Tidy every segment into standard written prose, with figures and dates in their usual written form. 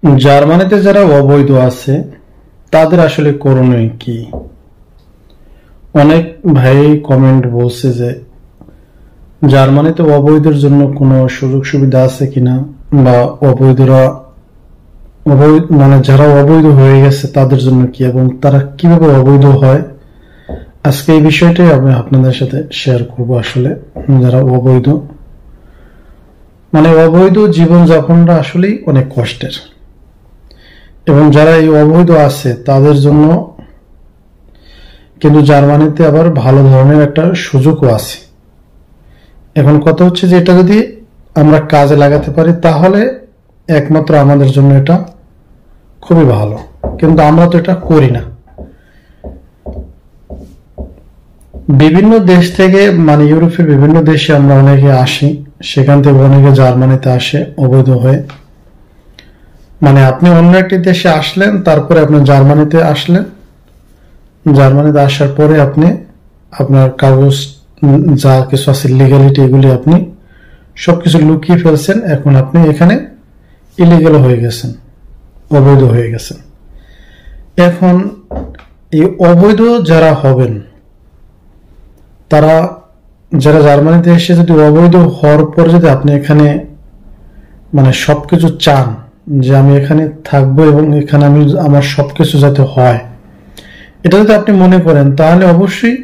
জার্মানিতে যারা অবৈধ আছে তাদের আসলে করণীয় কি? অনেক ভাই কমেন্ট বলছে যে জার্মানিতে অবৈধের জন্য কোনো সুযোগ সুবিধা আছে কিনা, বা অবৈধরা মানে যারা অবৈধ হয়ে গেছে তাদের জন্য কি, এবং তারা কিভাবে অবৈধ হয়। আজকে এই বিষয়টাই আমি আপনাদের সাথে শেয়ার করব। আসলে যারা অবৈধ, মানে অবৈধ জীবনযাপনটা আসলেই অনেক কষ্টের, এবং যারা এই অবৈধ আছে তাদের জন্য কিন্তু জার্মানিতে আবার ভালো ধরনের একটা সুযোগও আছে। এখন কথা হচ্ছে যে এটা যদি আমরা কাজে লাগাতে পারি তাহলে একমাত্র আমাদের জন্য এটা খুবই ভালো, কিন্তু আমরা তো এটা করি না। বিভিন্ন দেশ থেকে, মানে ইউরোপের বিভিন্ন দেশে আমরা অনেকে আসি, সেখান থেকে অনেকে জার্মানিতে আসে অবৈধ হয়ে। মানে আপনি অন্য একটি দেশে আসলেন, তারপরে আপনি জার্মানিতে আসলেন, জার্মানিতে আসার পরে আপনি আপনার কাগজ যা কিছু আছে লিগ্যালিটি, এগুলি আপনি সবকিছু লুকিয়ে ফেলছেন। এখন আপনি এখানে ইলিগাল হয়ে গেছেন, অবৈধ হয়ে গেছেন। এখন এই অবৈধ যারা হবেন, তারা যারা জার্মানিতে এসে যদি অবৈধ হওয়ার পরে যদি আপনি এখানে মানে সবকিছু চান যে আমি এখানে থাকবো এবং এখানে আমি আমার সবকিছু যাতে হয়, এটা যদি আপনি মনে করেন, তাহলে অবশ্যই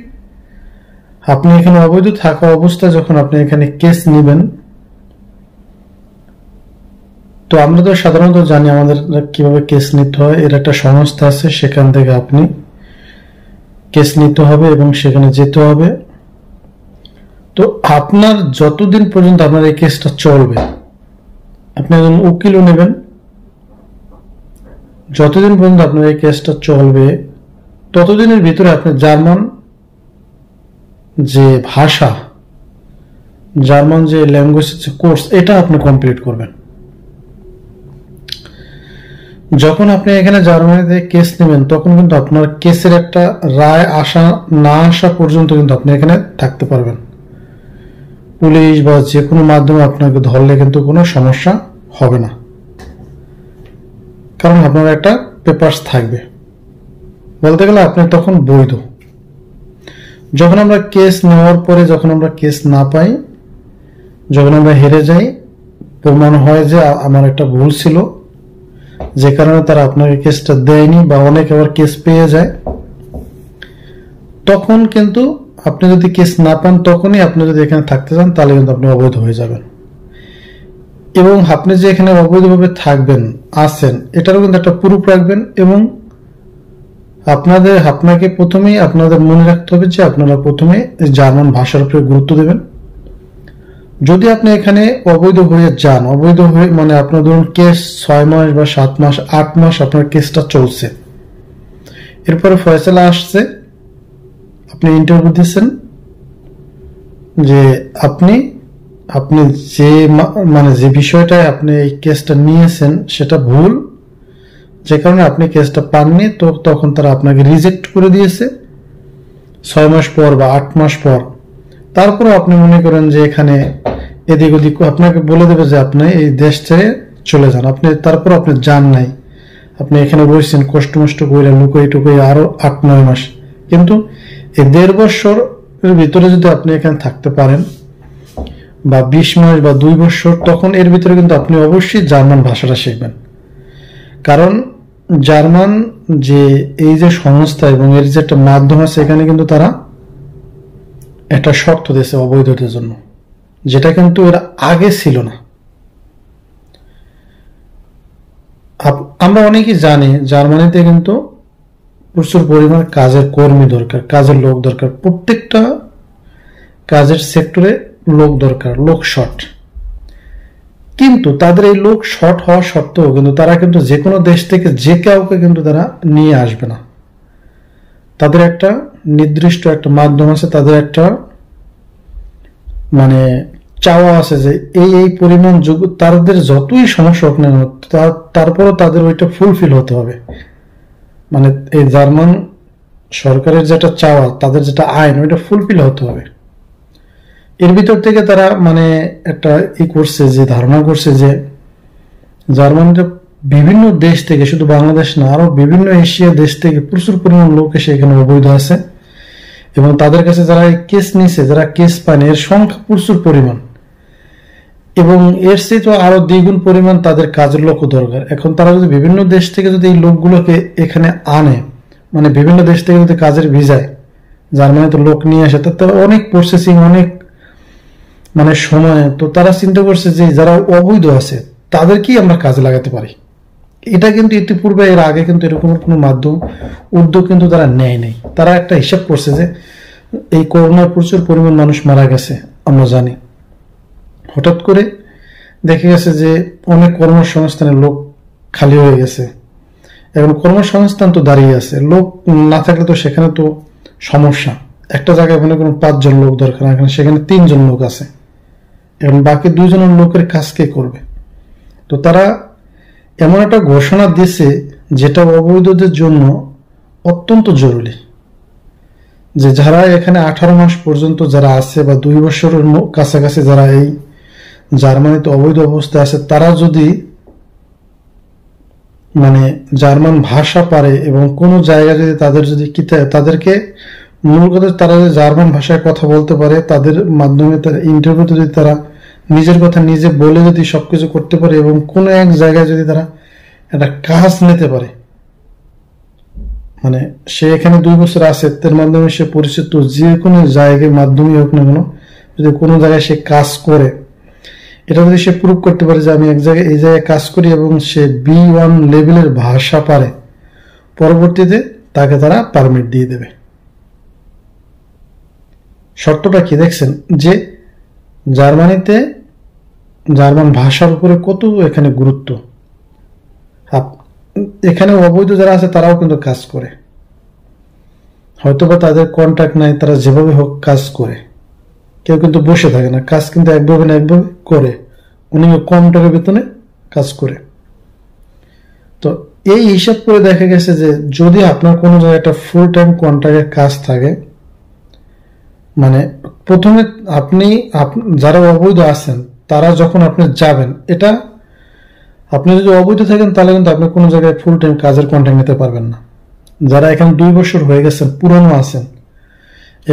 আপনি এখানে অবৈধ থাকা অবস্থায় যখন আপনি এখানে কেস নেবেন, তো আমরা তো সাধারণত জানি আমাদের কিভাবে কেস নিতে হয়। এর একটা সংস্থা আছে, সেখান থেকে আপনি কেস নিতে হবে এবং সেখানে যেতে হবে। তো আপনার যতদিন পর্যন্ত আপনার এই কেসটা চলবে, আপনি একজন উকিলও নেবেন, যতদিন পর্যন্ত আপনার এই কেসটা চলবে ততদিনের ভিতরে আপনি জার্মান যে ভাষা, জার্মান যে ল্যাঙ্গুয়েজ কোর্স, এটা আপনি কমপ্লিট করবেন। যখন আপনি এখানে জার্মানিতে কেস নেবেন, তখন কিন্তু আপনার কেসের একটা রায় না আসা পর্যন্ত কিন্তু আপনি এখানে থাকতে পারবেন। পুলিশ বা যে কোনো মাধ্যমে আপনাকে ধরলে কিন্তু কোনো সমস্যা হবে না, কারণ আপনার একটা পেপারস থাকবে। বলতে গেলে আপনি তখন বৈধ। যখন আমরা কেস নেওয়ার পরে, যখন আমরা কেস না পাই, যখন আমরা হেরে যাই, প্রমাণ হয় যে আমার একটা ভুল ছিল, যে কারণে তারা আপনাকে কেসটা দেয়নি, বা অনেকে আবার কেস পেয়ে যায়, তখন কিন্তু আপনি যদি কেস না পান, তখনই আপনি যদি এখানে থাকতে চান, তাহলে কিন্তু আপনি অবৈধ হয়ে যাবেন। এবং আপনি যে এখানে অবৈধভাবে থাকবেন, আছেন, এটারও কিন্তু একটা প্রুফ রাখবেন। এবং আপনাকে প্রথমেই আপনাদের মনে রাখতে হবে যে আপনারা প্রথমে জার্মান ভাষার উপরে গুরুত্ব দেবেন। যদি আপনি এখানে অবৈধ হয়ে যান, অবৈধ হয়ে মানে আপনার ধরুন কেস 6 মাস বা 7 মাস 8 মাস আপনার কেসটা চলছে, এরপরে ফয়সালা আসছে, আপনি ইন্টারভিউ দিচ্ছেন যে আপনি যে মানে যে বিষয়টায় আপনি এই কেসটা নিয়েছেন সেটা ভুল, যে কারণে আপনি কেসটা পাননি, তো তখন তারা আপনাকে রিজেক্ট করে দিয়েছে 6 মাস পর বা 8 মাস পর। তারপরে আপনি মনে করেন যে এখানে এদিক ওদিক আপনাকে বলে দেবে যে আপনি এই দেশ ছেড়ে চলে যান, আপনি তারপর আপনি যান নাই, আপনি এখানে বসছেন কষ্ট মষ্ট করে লুকোই টুকোই আরো 8-9 মাস। কিন্তু এই 1.5 বছরের ভিতরে যদি আপনি এখানে থাকতে পারেন, বা 20 মাস বা 2 বছর, তখন এর ভিতরে কিন্তু আপনি অবশ্যই জার্মান ভাষাটা শিখবেন। কারণ জার্মান যে এই যে সংস্থা এবং এর যে একটা মাধ্যম আছে, এখানে কিন্তু তারা একটা শর্ত দিয়েছে অবৈধতার জন্য, যেটা কিন্তু এর আগে ছিল না। আমরা অনেকেই জানি জার্মানিতে কিন্তু প্রচুর পরিমাণ কাজের কর্মী দরকার, কাজের লোক দরকার, প্রত্যেকটা কাজের সেক্টরে লোক দরকার, লোক শর্ট। কিন্তু তাদের এই লোক শর্ট হওয়া সত্ত্বেও কিন্তু তারা কিন্তু যে কোনো দেশ থেকে যে কাউকে কিন্তু তারা নিয়ে আসবে না। তাদের একটা নির্দিষ্ট একটা মাধ্যম আছে, তাদের একটা মানে চাওয়া আছে যে এই পরিমাণ তাদের যতই সমস্যা হোক না, তারপরও তাদের ওইটা ফুলফিল হতে হবে। মানে এই জার্মান সরকারের যেটা চাওয়া, তাদের যেটা আইন, ওইটা ফুলফিল হতে হবে। এর ভিতর থেকে তারা মানে একটা করছে, যে ধারণা করছে যে জার্মানিতে বিভিন্ন দেশ থেকে, শুধু বাংলাদেশ না, আরো বিভিন্ন এশিয়া দেশ থেকে প্রচুর পরিমাণ লোক এসে এখানে অবৈধ আছে, এবং তাদের কাছে যারা কেস নিছে, যারা কেস পায়নি, এর সংখ্যা প্রচুর পরিমাণ, এবং এর চেয়ে তো আরো দ্বিগুণ পরিমাণ তাদের কাজের লোকও দরকার। এখন তারা যদি বিভিন্ন দেশ থেকে যদি এই লোকগুলোকে এখানে আনে, মানে বিভিন্ন দেশ থেকে যদি কাজের ভিসায় জার্মানিতে লোক নিয়ে আসে, তার অনেক প্রসেসিং, অনেক মানে সময়, তো তারা চিন্তা করছে যে যারা অবৈধ আছে তাদেরকেই আমরা কাজে লাগাতে পারি। এটা কিন্তু ইতিপূর্বে, এর আগে কিন্তু এরকম কোনো মাধ্যম উদ্যোগ কিন্তু তারা নেয় নাই। তারা একটা হিসাব করছে যে এই করোনায় প্রচুর পরিমাণ মানুষ মারা গেছে, আমরা জানি। হঠাৎ করে দেখে গেছে যে অনেক কর্মসংস্থানের লোক খালি হয়ে গেছে। এখন কর্মসংস্থান তো দাঁড়িয়ে আছে, লোক না থাকলে তো সেখানে তো সমস্যা। একটা জায়গায় মনে করুন 5 জন লোক দরকার, এখন সেখানে 3 জন লোক আছে, এখন বাকি 2 জনের লোকের কাজ কে করবে? তো তারা এমন একটা ঘোষণা দিয়েছে যেটা অবৈধদের জন্য অত্যন্ত জরুরি, যে যারা এখানে 18 মাস পর্যন্ত যারা আছে, বা 2 বছরের কাছাকাছি যারা এই জার্মানিতে অবৈধ অবস্থায় আছে, তারা যদি মানে জার্মান ভাষা পারে, এবং কোনো জায়গায় যদি তাদেরকে মূল কথা, তারা যদি জার্মান ভাষায় কথা বলতে পারে, তাদের মাধ্যমে তার ইন্টারভিউতে যদি তারা নিজের কথা নিজে বলে যদি সবকিছু করতে পারে, এবং কোনো এক জায়গায় যদি তারা একটা কাজ নিতে পারে, মানে সে এখানে 2 বছর আছে, তার মাধ্যমে সে পরিচিত, যে কোনো জায়গায় মাধ্যমে হোক না কেন, যদি কোনো জায়গায় সে কাজ করে, এটা যদি সে প্রুভ করতে পারে যে আমি এই জায়গায় কাজ করি, এবং সে B1 লেভেলের ভাষা পারে, পরবর্তীতে তাকে তারা পারমিট দিয়ে দেবে। শর্তটা কি দেখছেন, যে জার্মানিতে জার্মান ভাষার উপরে কত এখানে গুরুত্ব। এখানে অবৈধ যারা আছে তারাও কিন্তু কাজ করে, হয়তোবা তাদের কন্ট্রাক্ট নাই, তারা যেভাবে হোক কাজ করে, কেউ কিন্তু বসে থাকে না, কাজ কিন্তু একভাবে না একভাবে করে, উনি কম টাকা বেতনে কাজ করে। তো এই হিসাব করে দেখা গেছে যে যদি আপনার কোনো জায়গায় একটা ফুল টাইম কন্ট্রাক্টের কাজ থাকে, মানে প্রথমে আপনি যারা অবৈধ আছেন তারা যখন আপনি যাবেন, এটা আপনি যদি অবৈধ থাকেন তাহলে কিন্তু আপনি কোনো জায়গায় ফুল টাইম কাজের কন্ট্রাক্ট নিতে পারবেন না। যারা এখানে 2 বছর হয়ে গেছেন, পুরনো আছেন,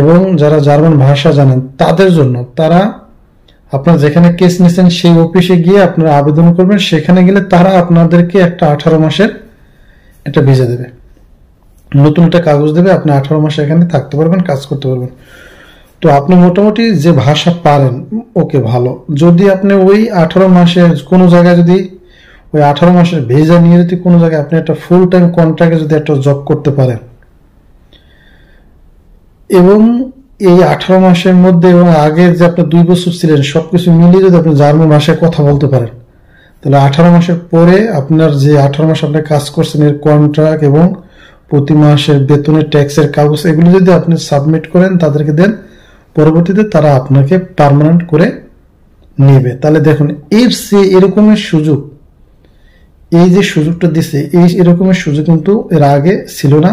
এবং যারা জার্মান ভাষা জানেন, তাদের জন্য তারা আপনার যেখানে কেস নিচ্ছেন সেই অফিসে গিয়ে আপনারা আবেদন করবেন, সেখানে গেলে তারা আপনাদেরকে একটা 18 মাসের একটা ভিসা দেবে, নতুন একটা কাগজ দেবে, আপনি 18 মাস এখানে থাকতে পারবেন, কাজ করতে পারবেন। তো আপনি মোটামুটি যে ভাষা পারেন, ওকে ভালো, যদি আপনি ওই 18 মাসে কোনো জায়গায় যদি ওই 18 মাসের ভিসা নিয়ে যদি কোনো জায়গায় আপনি একটা ফুল টাইম কন্ট্রাক্টে যদি একটা জব করতে পারেন, এবং এই 18 মাসের মধ্যে এবং আগে যে আপনি 2 বছর ছিলেন সবকিছু মিলিয়ে যদি আপনি জার্মান ভাষায় কথা বলতে পারেন, তাহলে 18 মাসের পরে আপনার যে 18 মাস আপনি কাজ করছেন এর কন্ট্রাক্ট এবং প্রতি মাসের বেতনের ট্যাক্সের কাগজ, এগুলো যদি আপনি সাবমিট করেন, তাদেরকে দেন, পরবর্তীতে তারা আপনাকে পার্মানেন্ট করে নেবে। তাহলে দেখুন, এরকমের সুযোগ, এই যে সুযোগটা দিছে, এরকমের সুযোগ কিন্তু এর আগে ছিল না,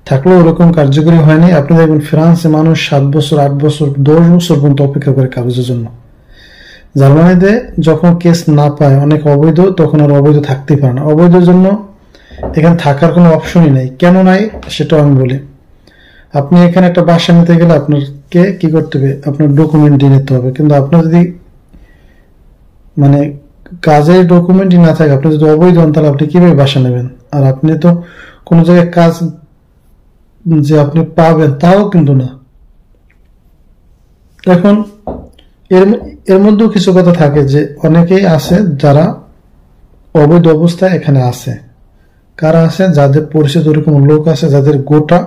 থাকলেও ওরকম কার্যকরী হয়নি। আপনি দেখবেন ফ্রান্সে মানুষ 7 বছর, 8 বছর, 10 বছর পর্যন্ত অপেক্ষা করে কাগজের জন্য। জার্মানিতে যখন কেস না পায় অনেক অবৈধ, তখন আর অবৈধ থাকতেই পারে না। অবৈধের জন্য এখানে থাকার কোনো অপশনই নাই। কেন নাই সেটাও আমি বলি। আপনি এখানে একটা বাসা নিতে গেলে আপনাকে কি করতে হবে, আপনার ডকুমেন্ট দিয়ে নিতে হবে, কিন্তু আপনার যদি মানে কাজের ডকুমেন্টই না থাকে, আপনি যদি অবৈধ হন, তাহলে আপনি কিভাবে বাসা নেবেন? আর আপনি তো কোনো জায়গায় কাজ যে আপনি পাবেন তাও কিন্তু না। এখন এর মধ্যেও কিছু কথা থাকে যে অনেকেই আছে যারা অবৈধ অবস্থায় এখানে আছে। কারা আছে? যাদের পরিচিত ওরকম লোক আছে, যাদের গোটা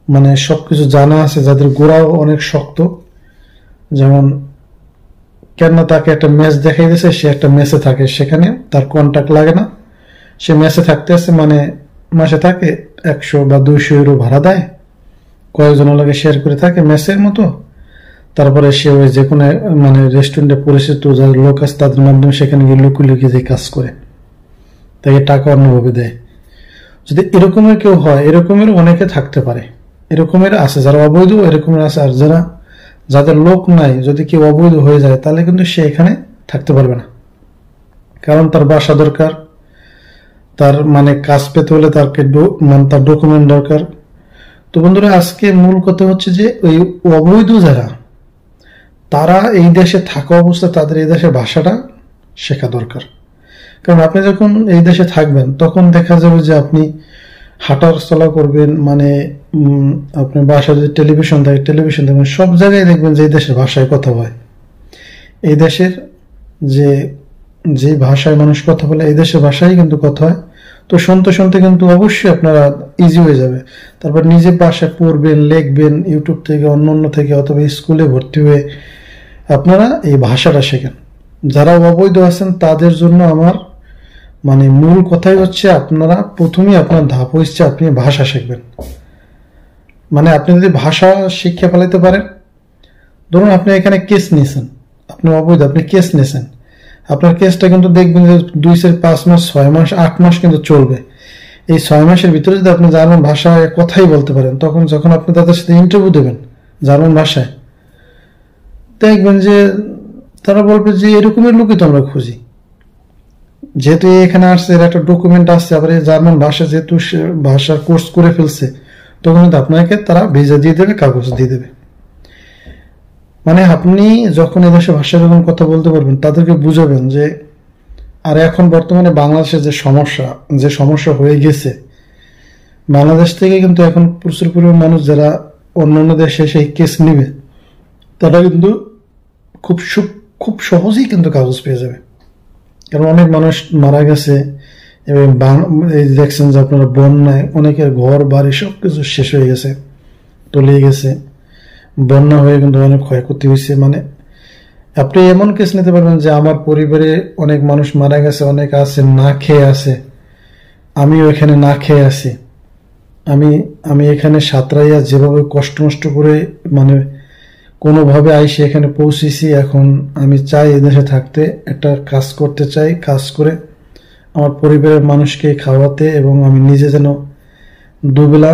মানে সবকিছু জানা আছে, যাদের গোড়াও অনেক শক্ত। যেমন কেন তাকে একটা মেস দেখাই দিয়েছে, সে একটা মেসে থাকে, সেখানে তার কন্ট্যাক্ট লাগে না, সে মেসে থাকতে আছে, মানে মাসে থাকে 100 বা 200 ইউরো ভাড়া দেয়, কয়েকজনের লাগে শেয়ার করে থাকে মেসের মতো। তারপরে সে ওই যে কোনো মানে রেস্টুরেন্টে পরিচিত যারা লোক আছে তাদের মাধ্যমে সেখানে গিয়ে লুকিয়ে লুকিয়ে যে কাজ করে, তাকে টাকা অন্যভাবে দেয়। যদি এরকমের কেউ হয়, এরকমের অনেকে থাকতে পারে, এরকমের আছে যারা অবৈধ, এরকমের আছে। আর যাদের লোক নাই, যদি কেউ অবৈধ হয়ে যায় তাহলে কিন্তু সে এখানে থাকতে পারবে না। কারণ তার বাসা দরকার, তার মানে কাজ পেতে হলে মানে তার ডকুমেন্ট দরকার। তো বন্ধুরা, আজকে মূল কথা হচ্ছে যে ওই অবৈধ যারা, তারা এই দেশে থাকা অবস্থায় তাদের এই দেশের ভাষাটা শেখা দরকার। কারণ আপনি যখন এই দেশে থাকবেন তখন দেখা যাবে যে আপনি হাঁটার চলা করবেন, মানে আপনার বাসায় যদি টেলিভিশন থাকে টেলিভিশন দেখবেন, সব জায়গায় দেখবেন যে এই দেশের ভাষায় কথা হয়। এই দেশের যে ভাষায় মানুষ কথা বলে এই দেশের ভাষায় কিন্তু কথা হয়। তো শুনতে শুনতে কিন্তু অবশ্যই আপনারা ইজি হয়ে যাবে। তারপর নিজে বাসায় পড়বেন, লিখবেন, ইউটিউব থেকে অন্য থেকে অথবা স্কুলে ভর্তি হয়ে আপনারা এই ভাষাটা শেখেন। যারা অবৈধ আছেন তাদের জন্য আমার মানে মূল কথাই হচ্ছে আপনারা প্রথমেই আপনার ধাপ হচ্ছে আপনি ভাষা শিখবেন। মানে আপনি যদি ভাষা শিক্ষা ফেলাইতে পারেন, ধরুন আপনি এখানে কেস নিয়েছেন, আপনি অবৈধ, আপনি কেস নিয়েছেন, আপনার কেসটা কিন্তু দেখবেন যে 2-5 মাস, 6 মাস, 8 মাস কিন্তু চলবে। এই 6 মাসের ভিতরে যদি আপনি জার্মান ভাষায় কথাই বলতে পারেন, তখন যখন আপনি তাদের সাথে ইন্টারভিউ দেবেন জার্মান ভাষায়, দেখবেন যে তারা বলবে যে এরকমের লোকই তো আমরা খুঁজি। যেহেতু এখানে আসছে, এর একটা ডকুমেন্ট আসছে, আবার এই জার্মান ভাষা যেহেতু ভাষার কোর্স করে ফেলছে, তখন কিন্তু আপনাকে তারা ভিসা দিয়ে দেবে, কাগজ দিয়ে দেবে। মানে আপনি যখন এদেশে ভাষায় যখন কথা বলতে পারবেন, তাদেরকে বুঝাবেন যে আর এখন বর্তমানে বাংলাদেশে যে সমস্যা হয়ে গেছে, বাংলাদেশ থেকে কিন্তু এখন প্রচুর পরিমাণ মানুষ যারা অন্যান্য দেশে সেই কেস নিবে, তারা কিন্তু খুব সহজেই কিন্তু কাগজ পেয়ে যাবে। কারণ অনেক মানুষ মারা গেছে এবং এই দেখছেন যে আপনারা বন্যায় অনেকের ঘর বাড়ি সবকিছু শেষ হয়ে গেছে, তলিয়ে গেছে। বন্যা হয়ে কিন্তু অনেক ক্ষয়ক্ষতি হয়েছে। মানে আপনি এমন কেস নিতে পারবেন যে আমার পরিবারে অনেক মানুষ মারা গেছে, অনেক আছে না খেয়ে আছে, আমিও এখানে না খেয়ে আছি, আমি এখানে সাঁতরাইয়া যেভাবে কষ্ট নষ্ট করে মানে কোনোভাবে আইসি এখানে পৌঁছেছি, এখন আমি চাই এদেশে থাকতে, একটা কাজ করতে চাই, কাজ করে আমার পরিবারের মানুষকে খাওয়াতে এবং আমি নিজে যেন দুবেলা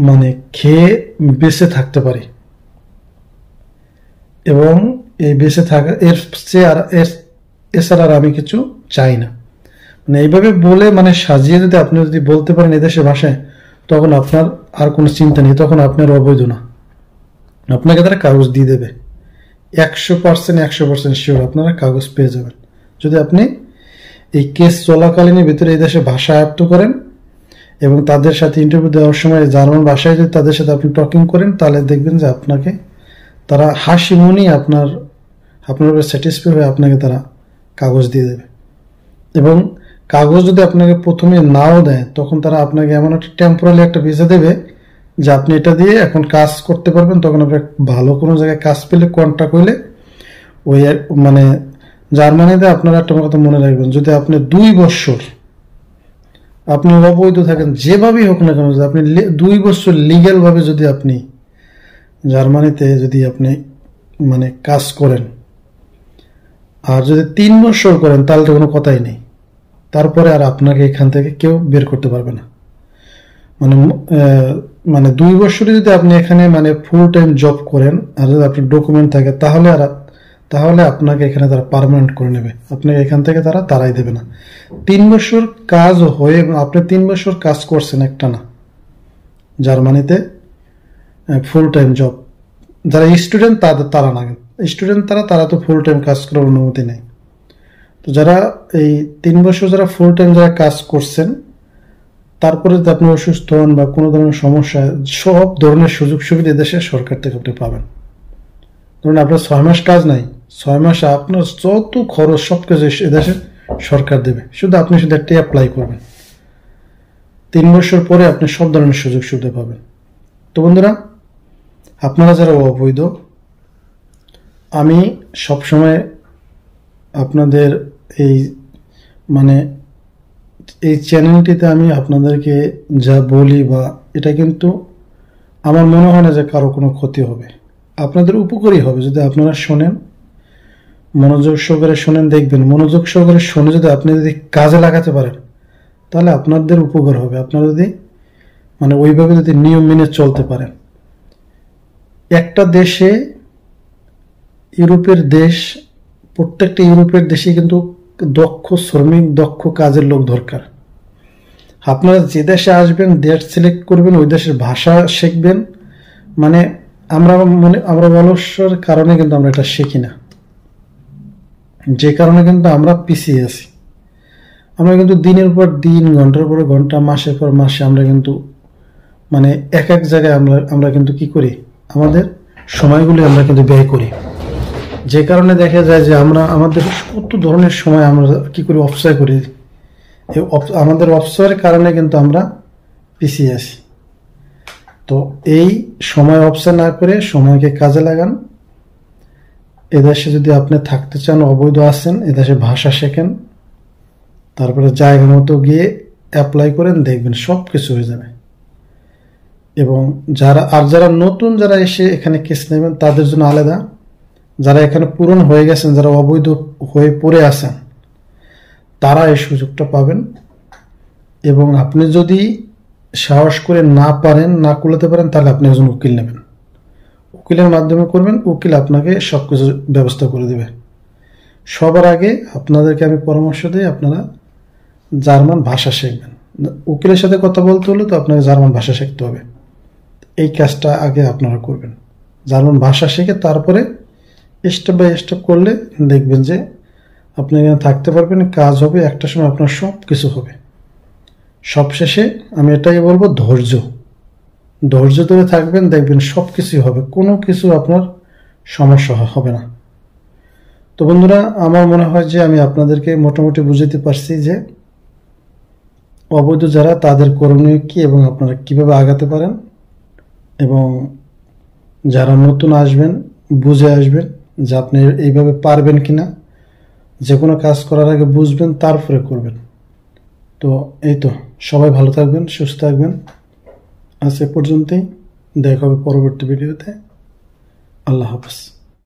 মানে খেয়ে বেঁচে থাকতে পারি। এবং এই বেঁচে থাকা এছাড়া আর আমি কিছু চাই না। মানে এইভাবে বলে মানে সাজিয়ে যদি আপনি যদি বলতে পারেন এদেশের ভাষায়, তখন আপনার আর কোনো চিন্তা নেই, তখন আপনার অবৈধ না, আপনাকে তারা কাগজ দিয়ে দেবে। 100% শিওর আপনারা কাগজ পেয়ে যাবেন যদি আপনি এই কেস চলাকালীনের ভিতরে এই দেশে ভাষা আয়ত্ত করেন এবং তাদের সাথে ইন্টারভিউ দেওয়ার সময় জার্মান ভাষায় যদি তাদের সাথে আপনি টকিং করেন, তাহলে দেখবেন যে আপনাকে তারা হাসি মুনি আপনার উপর স্যাটিসফাই হয়ে আপনাকে তারা কাগজ দিয়ে দেবে। এবং কাগজ যদি আপনাকে প্রথমে নাও দেয়, তখন তারা আপনাকে এমন একটা টেম্পোরারি একটা ভিসা দেবে যে আপনি এটা দিয়ে এখন কাজ করতে পারবেন। তখন আপনি ভালো কোনো জায়গায় কাজ পেলে কন্ট্রাক্ট হইলে ওই মানে জার্মানিতে আপনারা একটা কথা মনে রাখবেন, যদি আপনি 2 বছর আপনি অবৈধ থাকেন, যেভাবেই হোক না কেন, আপনি 2 বছর লিগ্যাল ভাবে যদি আপনি জার্মানিতে যদি আপনি মানে কাজ করেন, আর যদি 3 বছর করেন, তাহলে তো কোনো কথাই নেই। তারপরে আর আপনাকে এখান থেকে কেউ বের করতে পারবে না। মানে 2 বছরে যদি আপনি এখানে মানে ফুল টাইম জব করেন আর যদি আপনার ডকুমেন্ট থাকে, তাহলে আপনাকে এখানে তারা পার্মানেন্ট করে নেবে, আপনাকে এখান থেকে তারা তাড়াই দেবে না। 3 বছর কাজ হয়ে আপনি 3 বছর কাজ করছেন একটা না জার্মানিতে ফুল টাইম জব, যারা স্টুডেন্ট তারা না, স্টুডেন্ট তারা তো ফুল টাইম কাজ করার অনুমতি নেই। তো যারা এই 3 বছর যারা ফুল টাইম যারা কাজ করছেন, তারপরে যদি আপনি অসুস্থ হন বা কোনো ধরনের সমস্যা, সব ধরনের সুযোগ সুবিধা দেশে সরকার থেকে আপনি পাবেন। ধরুন আপনার 6 মাস কাজ নাই, 6 মাসে আপনার যত খরচ সব কিছু এদেশে সরকার দেবে, শুধু আপনি একটা অ্যাপ্লাই করবেন। 3 বছর পরে আপনি সব ধরনের সুযোগ সুবিধা পাবেন। তো বন্ধুরা, আপনারা যারা অবৈধ, আমি সবসময় আপনাদের এই মানে এই চ্যানেলটিতে আমি আপনাদেরকে যা বলি বা এটা কিন্তু আমার মনে হয় না যে কারো কোনো ক্ষতি হবে, আপনাদের উপকারই হবে যদি আপনারা শোনেন, মনোযোগ সহকারে শোনেন। দেখবেন মনোযোগ সহকারে শুনে যদি আপনি যদি কাজে লাগাতে পারেন, তাহলে আপনাদের উপকার হবে। আপনারা যদি মানে ওইভাবে যদি নিয়ম মেনে চলতে পারেন। একটা দেশে, ইউরোপের দেশ, প্রত্যেকটা ইউরোপের দেশে কিন্তু দক্ষ শ্রমিক, দক্ষ কাজের লোক দরকার। আপনারা যে দেশে আসবেন, দেশ সিলেক্ট করবেন, ওই দেশের ভাষা শিখবেন। মানে আমরা অলস্যর কারণে কিন্তু আমরা এটা শিখি না, যে কারণে কিন্তু আমরা পিছিয়ে আছি। আমরা কিন্তু দিনের পর দিন, ঘন্টার পর ঘন্টা, মাসের পর মাসে আমরা কিন্তু মানে এক এক জায়গায় আমরা কিন্তু কি করি, আমাদের সময়গুলি আমরা কিন্তু ব্যয় করি। যে কারণে দেখা যায় যে আমাদের কত ধরনের সময় আমরা কি করি, অপচয় করি। আমাদের অপচয়ের কারণে কিন্তু আমরা পিছিয়ে আছি। তো এই সময় অপচয় না করে সময়কে কাজে লাগান। এদেশে যদি আপনি থাকতে চান, অবৈধ আছেন, এদেশে ভাষা শেখেন, তারপরে জায়গা মতো গিয়ে অ্যাপ্লাই করেন, দেখবেন সব কিছু হয়ে যাবে। এবং যারা নতুন যারা এসে এখানে কেস নেবেন তাদের জন্য আলাদা, যারা এখানে পূরণ হয়ে গেছেন, যারা অবৈধ হয়ে পড়ে আছেন, তারা এই সুযোগটা পাবেন। এবং আপনি যদি সাহস করে না পারেন, না কুলাতে পারেন, তাহলে আপনি একজন উকিল নেবেন, উকিলের মাধ্যমে করবেন। উকিল আপনাকে সবকিছু ব্যবস্থা করে দেবে। সবার আগে আপনাদেরকে আমি পরামর্শ দিই, আপনারা জার্মান ভাষা শিখবেন। উকিলের সাথে কথা বলতে হলে তো আপনাকে জার্মান ভাষা শিখতে হবে। এই কাজটা আগে আপনারা করবেন, জার্মান ভাষা শিখে তারপরে স্টেপ বাই স্টেপ করলে দেখবেন যে আপনি এখানে থাকতে পারবেন, কাজ হবে, একটা সময় আপনার সব কিছু হবে। সবশেষে আমি এটাই বলবো, ধৈর্য ধরে থাকবেন, দেখবেন সব কিছুই হবে, কোনো কিছু আপনার সমস্যা হবে না। তো বন্ধুরা, আমার মনে হয় যে আমি আপনাদেরকে মোটামুটি বুঝাতে পারছি যে অবৈধ যারা, তাদের করণীয় কি এবং আপনারা কিভাবে আগাতে পারেন। এবং যারা নতুন আসবেন, বুঝে আসবেন যে আপনি এইভাবে পারবেন কিনা। যে কোনো কাজ করার আগে বুঝবেন, তারপরে করবেন। তো এই তো, সবাই ভালো থাকবেন, সুস্থ থাকবেন। আজ এ পর্যন্তই, দেখা হবে পরবর্তী ভিডিওতে। আল্লাহ হাফেজ।